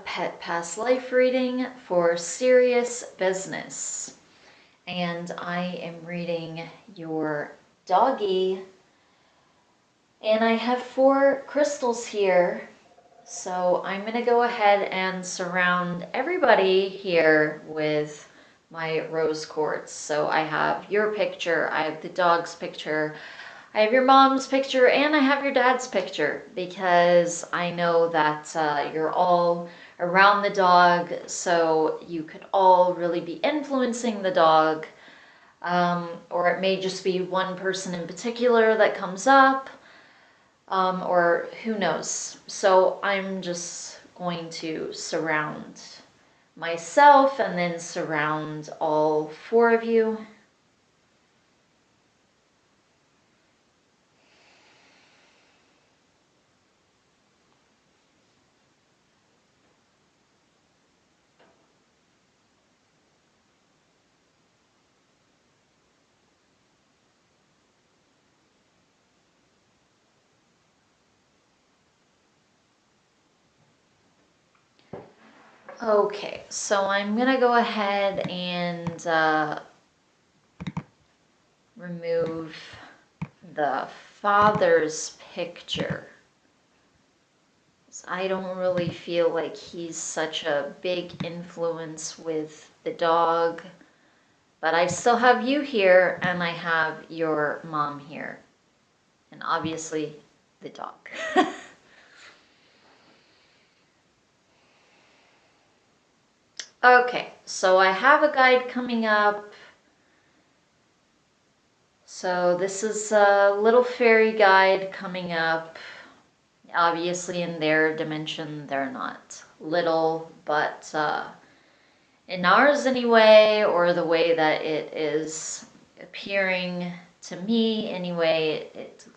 pet past life reading for Sirius business. And I am reading your doggy. And I have 4 crystals here. So I'm going to go ahead and surround everybody here with my rose quartz. So I have your picture, I have the dog's picture, I have your mom's picture, and I have your dad's picture, because I know that you're all around the dog, so you could all really be influencing the dog, or it may just be one person in particular that comes up, or who knows. So I'm just going to surround myself and then surround all 4 of you. Okay, so I'm gonna go ahead and remove the father's picture. I don't really feel like he's such a big influence with the dog, but I still have you here, and I have your mom here, and obviously the dog. Okay, so I have a guide coming up. So this is a little fairy guide coming up. Obviously in their dimension they're not little, but in ours anyway, or the way that it is appearing to me anyway, it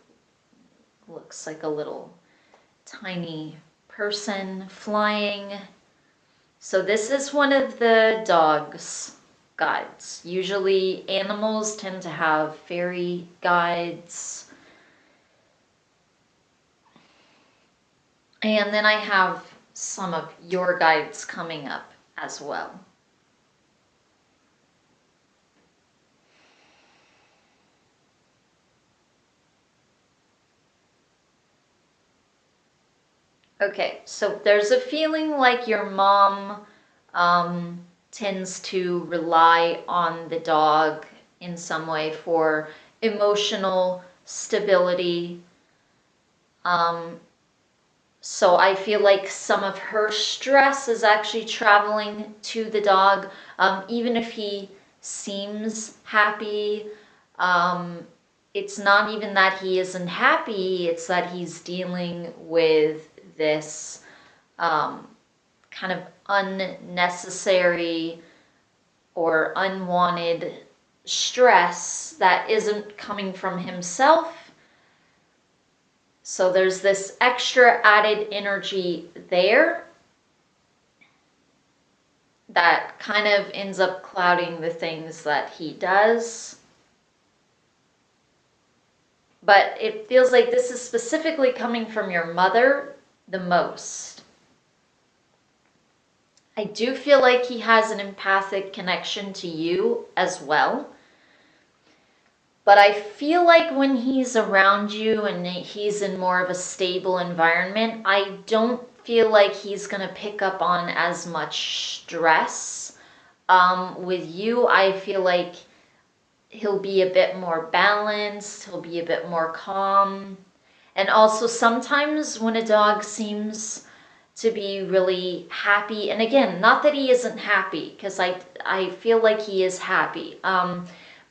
looks like a little tiny person flying. So this is one of the dog's guides. Usually animals tend to have fairy guides. And then I have some of your guides coming up as well. Okay, so there's a feeling like your mom tends to rely on the dog in some way for emotional stability. So I feel like some of her stress is actually traveling to the dog, even if he seems happy. It's not even that he isn't happy, it's that he's dealing with this kind of unnecessary or unwanted stress that isn't coming from himself. So there's this extra added energy there that kind of ends up clouding the things that he does. But it feels like this is specifically coming from your mother the most. I do feel like he has an empathic connection to you as well. But I feel like when he's around you and he's in more of a stable environment, I don't feel like he's going to pick up on as much stress. With you, I feel like he'll be a bit more balanced, he'll be a bit more calm. And also sometimes when a dog seems to be really happy, and again, not that he isn't happy, because I feel like he is happy.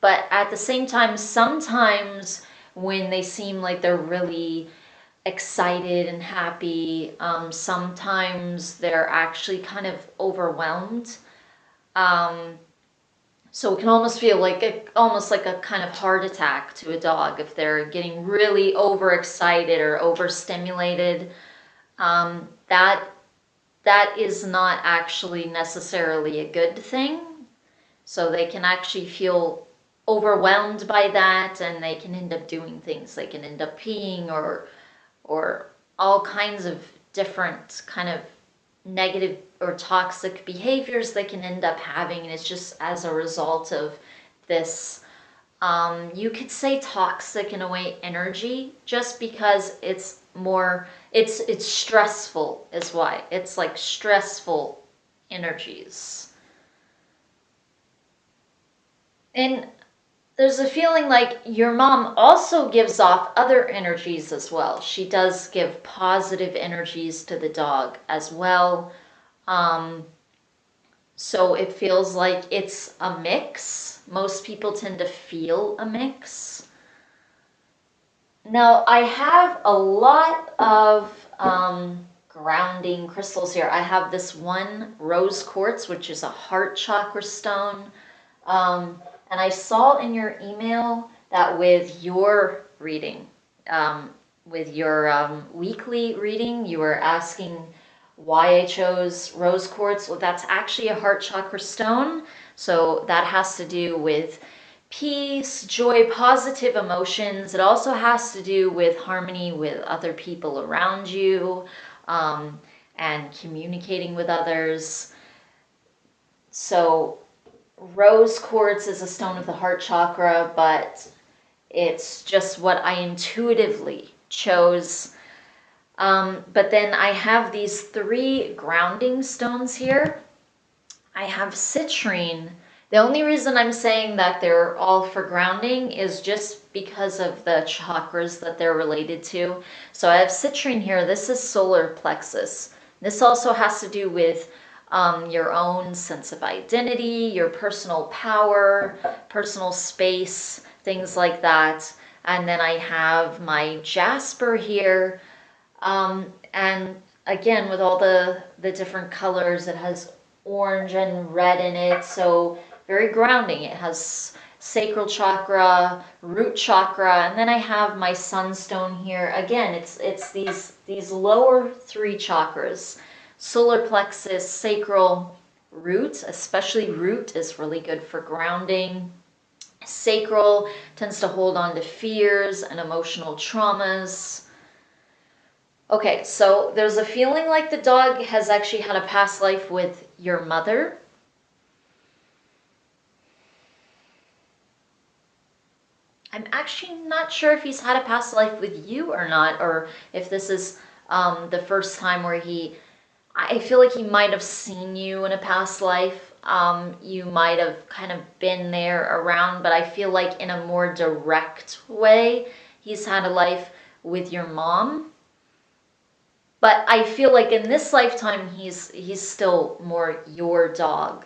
But at the same time, sometimes when they seem like they're really excited and happy, sometimes they're actually kind of overwhelmed. So it can almost feel like almost like a kind of heart attack to a dog if they're getting really overexcited or overstimulated. That is not actually necessarily a good thing. So they can actually feel overwhelmed by that, and they can end up doing things. They can end up peeing or all kinds of different kind of negative or toxic behaviors they can end up having. And it's just as a result of this, you could say toxic in a way energy, just because it's more, it's stressful is why. It's like stressful energies. And there's a feeling like your mom also gives off other energies as well. She does give positive energies to the dog as well. So it feels like it's a mix. Most people tend to feel a mix. Now, I have a lot of grounding crystals here. I have this one rose quartz, which is a heart chakra stone. And I saw in your email that with your reading, with your weekly reading, you were asking why I chose rose quartz. Well, that's actually a heart chakra stone. So that has to do with peace, joy, positive emotions. It also has to do with harmony with other people around you, and communicating with others. So rose quartz is a stone of the heart chakra, but it's just what I intuitively chose. But then I have these 3 grounding stones here. I have citrine. The only reason I'm saying that they're all for grounding is just because of the chakras that they're related to. So I have citrine here. This is solar plexus. This also has to do with your own sense of identity, your personal power, personal space, things like that. And then I have my jasper here. And again, with all the different colors, it has orange and red in it. So very grounding. It has sacral chakra, root chakra, and then I have my sunstone here. Again, it's these lower 3 chakras. Solar plexus, sacral, root, especially root is really good for grounding. Sacral tends to hold on to fears and emotional traumas. Okay, so there's a feeling like the dog has actually had a past life with your mother. I'm actually not sure if he's had a past life with you or not, or if this is the first time where I feel like he might have seen you in a past life. You might have kind of been there around, but I feel like in a more direct way, he's had a life with your mom. But I feel like in this lifetime, he's still more your dog.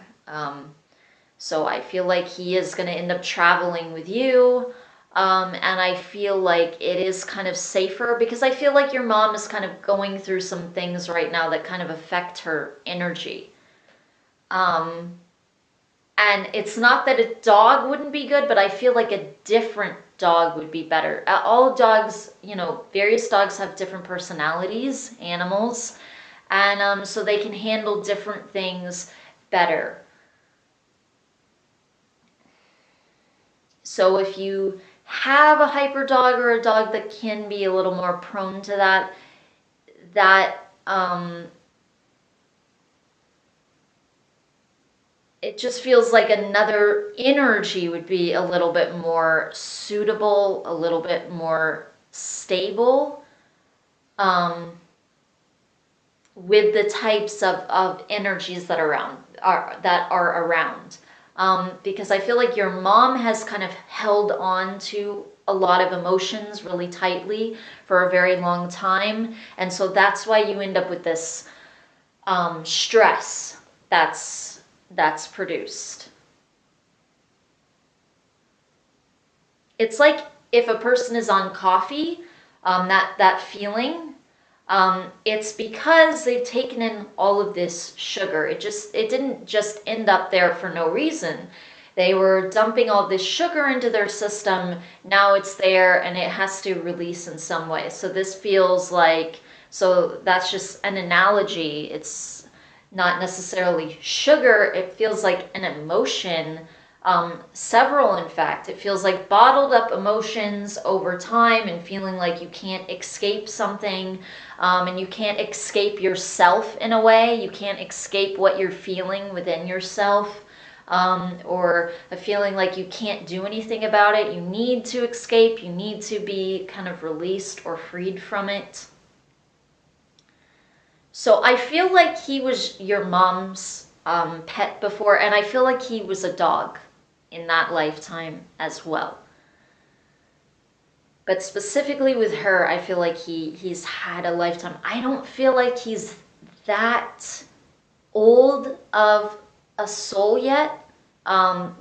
So I feel like he is going to end up traveling with you. And I feel like it is kind of safer because I feel like your mom is kind of going through some things right now that kind of affect her energy. And it's not that a dog wouldn't be good, but I feel like a different dog would be better. All dogs, various dogs have different personalities, animals, and so they can handle different things better. So if you have a hyper dog or a dog that can be a little more prone to that it just feels like another energy would be a little bit more suitable, a little bit more stable, with the types of energies that are around. Because I feel like your mom has kind of held on to a lot of emotions really tightly for a very long time. And so that's why you end up with this stress that's produced. It's like if a person is on coffee, that feeling, it's because they've taken in all of this sugar. It didn't just end up there for no reason. They were dumping all this sugar into their system. Now it's there and it has to release in some way. So this feels like, so that's just an analogy. It's not necessarily sugar. It feels like an emotion Several, in fact. It feels like bottled up emotions over time and feeling like you can't escape something, and you can't escape yourself in a way. You can't escape what you're feeling within yourself, or a feeling like you can't do anything about it. You need to escape, you need to be kind of released or freed from it. So I feel like he was your mom's pet before, and I feel like he was a dog in that lifetime as well. But specifically with her, I feel like he's had a lifetime. I don't feel like he's that old of a soul yet,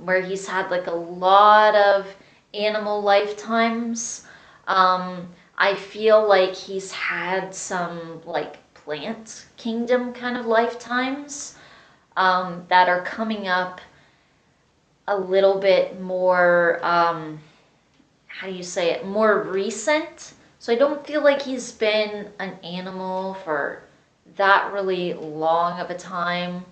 where he's had like a lot of animal lifetimes. I feel like he's had some like plant kingdom kind of lifetimes, that are coming up a little bit more, how do you say it, more recent. So I don't feel like he's been an animal for that really long of a time.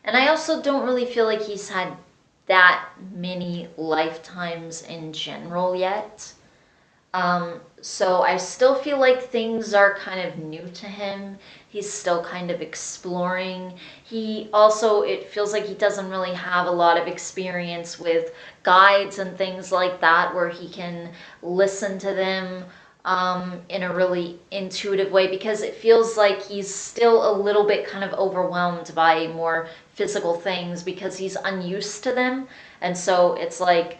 And I also don't really feel like he's had that many lifetimes in general yet. So I still feel like things are kind of new to him. He's still kind of exploring. He also, it feels like he doesn't really have a lot of experience with guides and things like that where he can listen to them in a really intuitive way, because it feels like he's still a little bit kind of overwhelmed by more physical things because he's unused to them. And so it's like,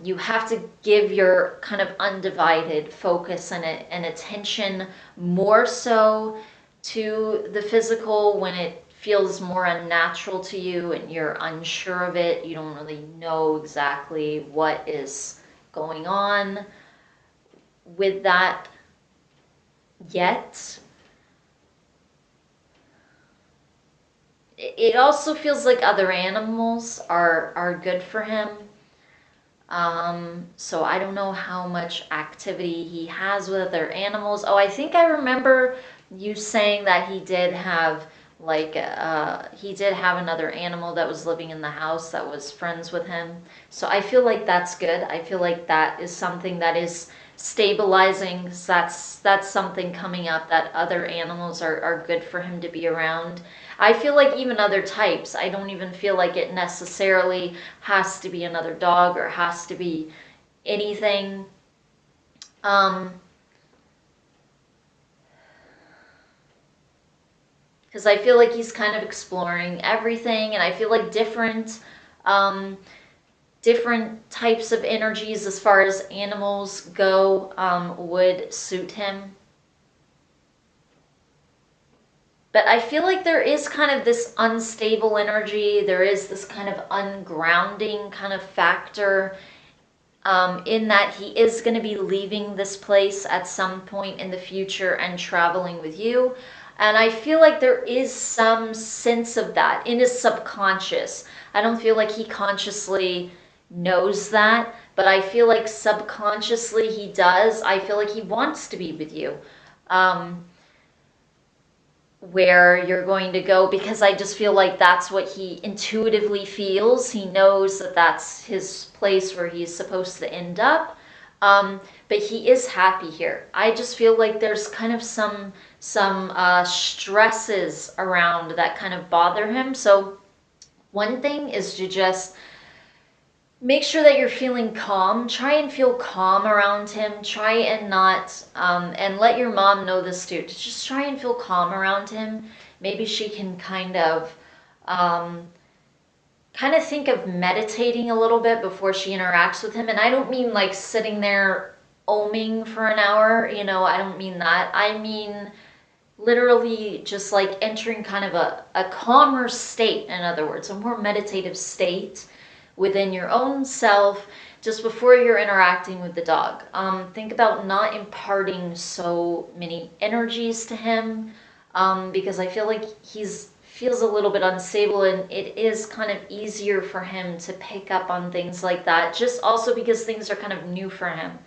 you have to give your kind of undivided focus and attention more so to the physical when it feels more unnatural to you and you're unsure of it. You don't really know exactly what is going on with that yet. It also feels like other animals are good for him. So I don't know how much activity he has with other animals. Oh, I think I remember you saying that he did have like he did have another animal that was living in the house that was friends with him. So I feel like that's good. I feel like that is something that is stabilizing. So that's something coming up, that other animals are good for him to be around. I feel like even other types, I don't even feel like it necessarily has to be another dog or has to be anything. Because I feel like he's kind of exploring everything, and I feel like um, different types of energies as far as animals go would suit him. But I feel like there is kind of this unstable energy. There is this kind of ungrounding kind of factor, in that he is going to be leaving this place at some point in the future and traveling with you. And I feel like there is some sense of that in his subconscious. I don't feel like he consciously knows that, but I feel like subconsciously he does. I feel like he wants to be with you. Um, where you're going to go, because I just feel like that's what he intuitively feels. He knows that that's his place where he's supposed to end up. But he is happy here. I just feel like there's kind of some stresses around that kind of bother him. So one thing is to just make sure that you're feeling calm. Try and feel calm around him. Try and not, and let your mom know this too. Just try and feel calm around him. Maybe she can um, kind of think of meditating a little bit before she interacts with him. And I don't mean like sitting there oming for an hour. I don't mean that. I mean literally just like entering kind of a calmer state, in other words, a more meditative state within your own self just before you're interacting with the dog. Think about not imparting so many energies to him, because I feel like he's feels a little bit unstable, and it is kind of easier for him to pick up on things like that, just also because things are kind of new for him.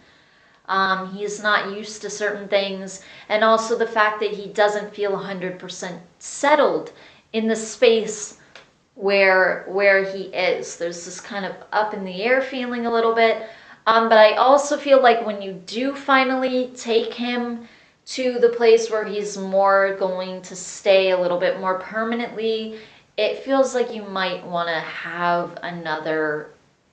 He's not used to certain things, and also the fact that he doesn't feel 100% settled in the space where he is. There's this kind of up in the air feeling a little bit. But I also feel like when you do finally take him to the place where he's more going to stay a little bit more permanently, it feels like you might want to have another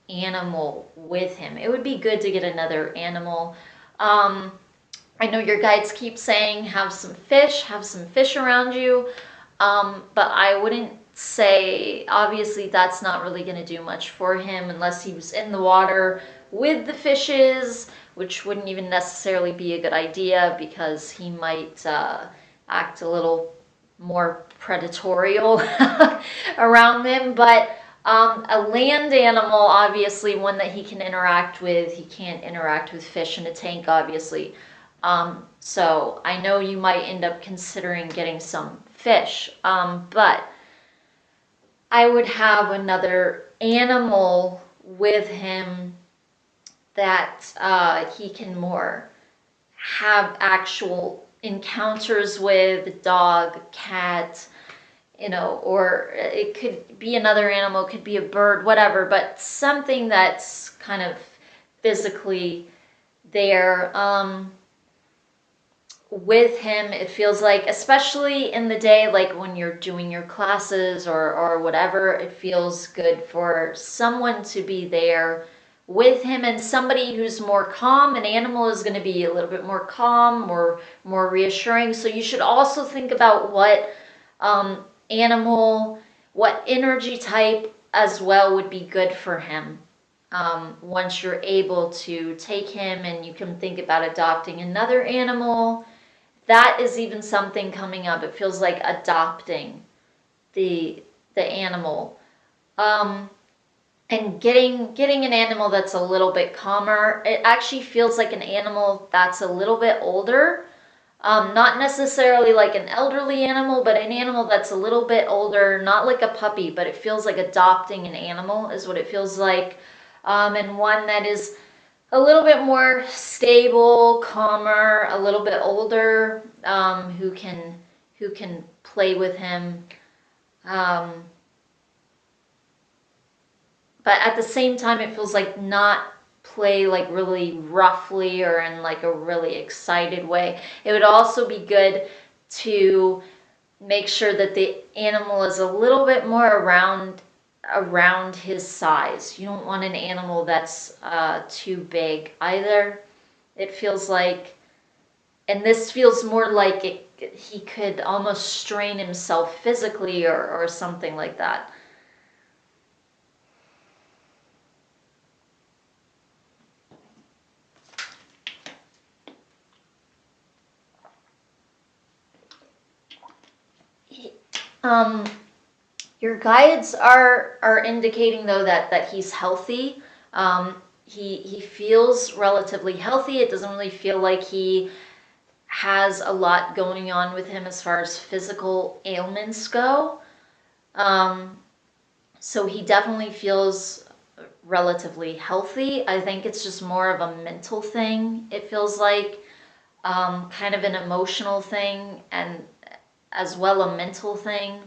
animal with him. It would be good to get another animal. I know your guides keep saying have some fish around you, but I wouldn't say, obviously that's not really going to do much for him unless he was in the water with the fishes, which wouldn't even necessarily be a good idea because he might act a little more predatorial around them. But a land animal, obviously one that he can interact with. He can't interact with fish in a tank, obviously. So I know you might end up considering getting some fish, but I would have another animal with him that he can more have actual encounters with, dog, cat, or it could be another animal, could be a bird, whatever, but something that's kind of physically there. With him, it feels like, especially in the day, like when you're doing your classes or whatever, it feels good for someone to be there with him, and somebody who's more calm. An animal is going to be a little bit more calm or more reassuring. So you should also think about what animal, what energy type as well would be good for him. Once you're able to take him, and you can think about adopting another animal. That is even something coming up. It feels like adopting the animal, and getting an animal that's a little bit calmer. It actually feels like an animal that's a little bit older, not necessarily like an elderly animal, but an animal that's a little bit older, not like a puppy, but it feels like adopting an animal is what it feels like, and one that is a little bit more stable, calmer, a little bit older, who can play with him. But at the same time, it feels like not play like really roughly or in like a really excited way. It would also be good to make sure that the animal is a little bit more around his size. You don't want an animal that's too big either. It feels like, and this feels more like he could almost strain himself physically or something like that. Your guides are indicating though that he's healthy. He feels relatively healthy. It doesn't really feel like he has a lot going on with him as far as physical ailments go. So he definitely feels relatively healthy. I think it's just more of a mental thing. It feels like kind of an emotional thing, and as well a mental thing.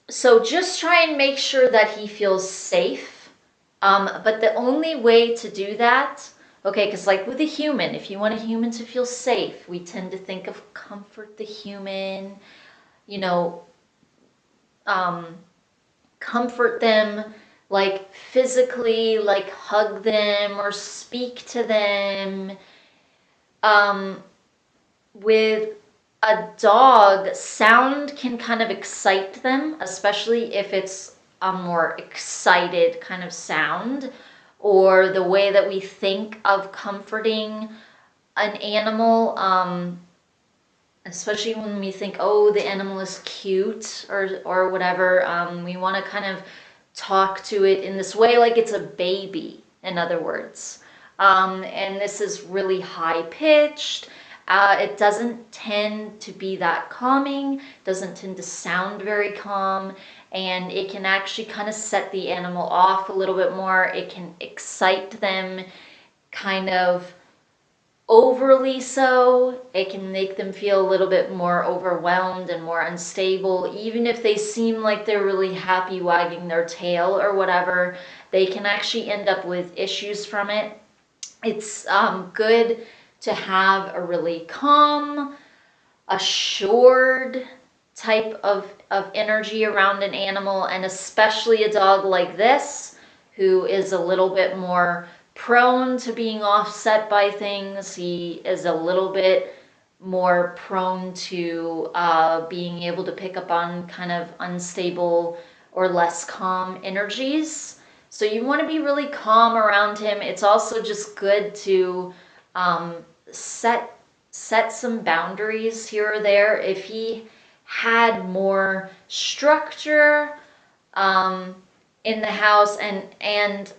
So just try and make sure that he feels safe. But the only way to do that, okay, because like with a human, if you want a human to feel safe, we tend to think of comfort the human, comfort them, like physically, like hug them or speak to them. With a dog, sound can kind of excite them, especially if it's a more excited kind of sound, or the way that we think of comforting an animal, especially when we think, oh, the animal is cute or whatever. We want to kind of talk to it in this way like it's a baby, in other words. And this is really high pitched, It doesn't tend to be that calming, doesn't tend to sound very calm, and it can actually kind of set the animal off a little bit more. It can excite them kind of overly so. It can make them feel a little bit more overwhelmed and more unstable. Even if they seem like they're really happy wagging their tail or whatever, they can actually end up with issues from it. It's good to have a really calm, assured type of energy around an animal, and especially a dog like this who is a little bit more prone to being offset by things. He is a little bit more prone to being able to pick up on kind of unstable or less calm energies. So you want to be really calm around him. It's also just good to set some boundaries here or there. If he had more structure in the house, and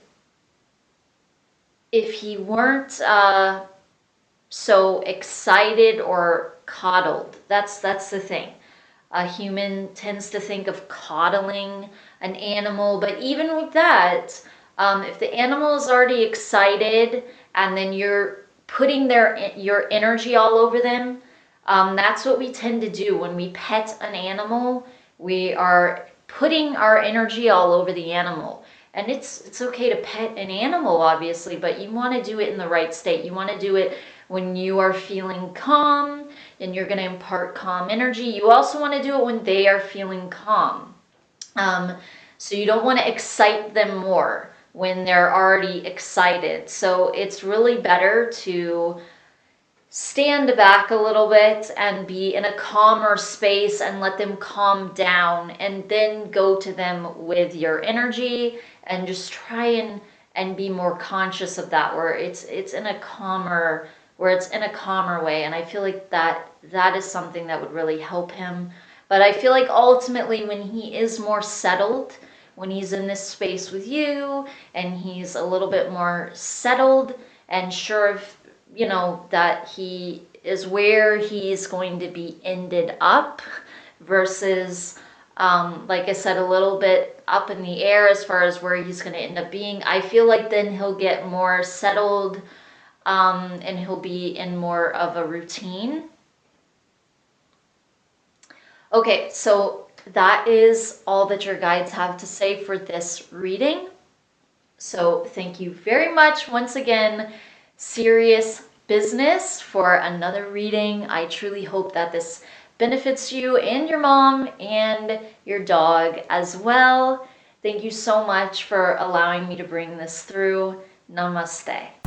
if he weren't so excited or coddled, that's the thing. A human tends to think of coddling an animal, but even with that, if the animal is already excited and then you're putting your energy all over them, that's what we tend to do when we pet an animal. We are putting our energy all over the animal. And it's okay to pet an animal, obviously, but you want to do it in the right state. You want to do it when you are feeling calm and you're going to impart calm energy. You also want to do it when they are feeling calm. So you don't want to excite them more when they're already excited. So it's really better to stand back a little bit and be in a calmer space and let them calm down, and then go to them with your energy and just try and be more conscious of that, where it's in a calmer way. And I feel like that is something that would really help him. But I feel like ultimately when he is more settled, when he's in this space with you and he's a little bit more settled and sure of, that he is where he's going to be ended up, versus like I said, a little bit up in the air as far as where he's going to end up being. I feel like then he'll get more settled, and he'll be in more of a routine. Okay, so that is all that your guides have to say for this reading. So thank you very much once again, Sirius Business, for another reading. I truly hope that this benefits you and your mom and your dog as well. Thank you so much for allowing me to bring this through. Namaste.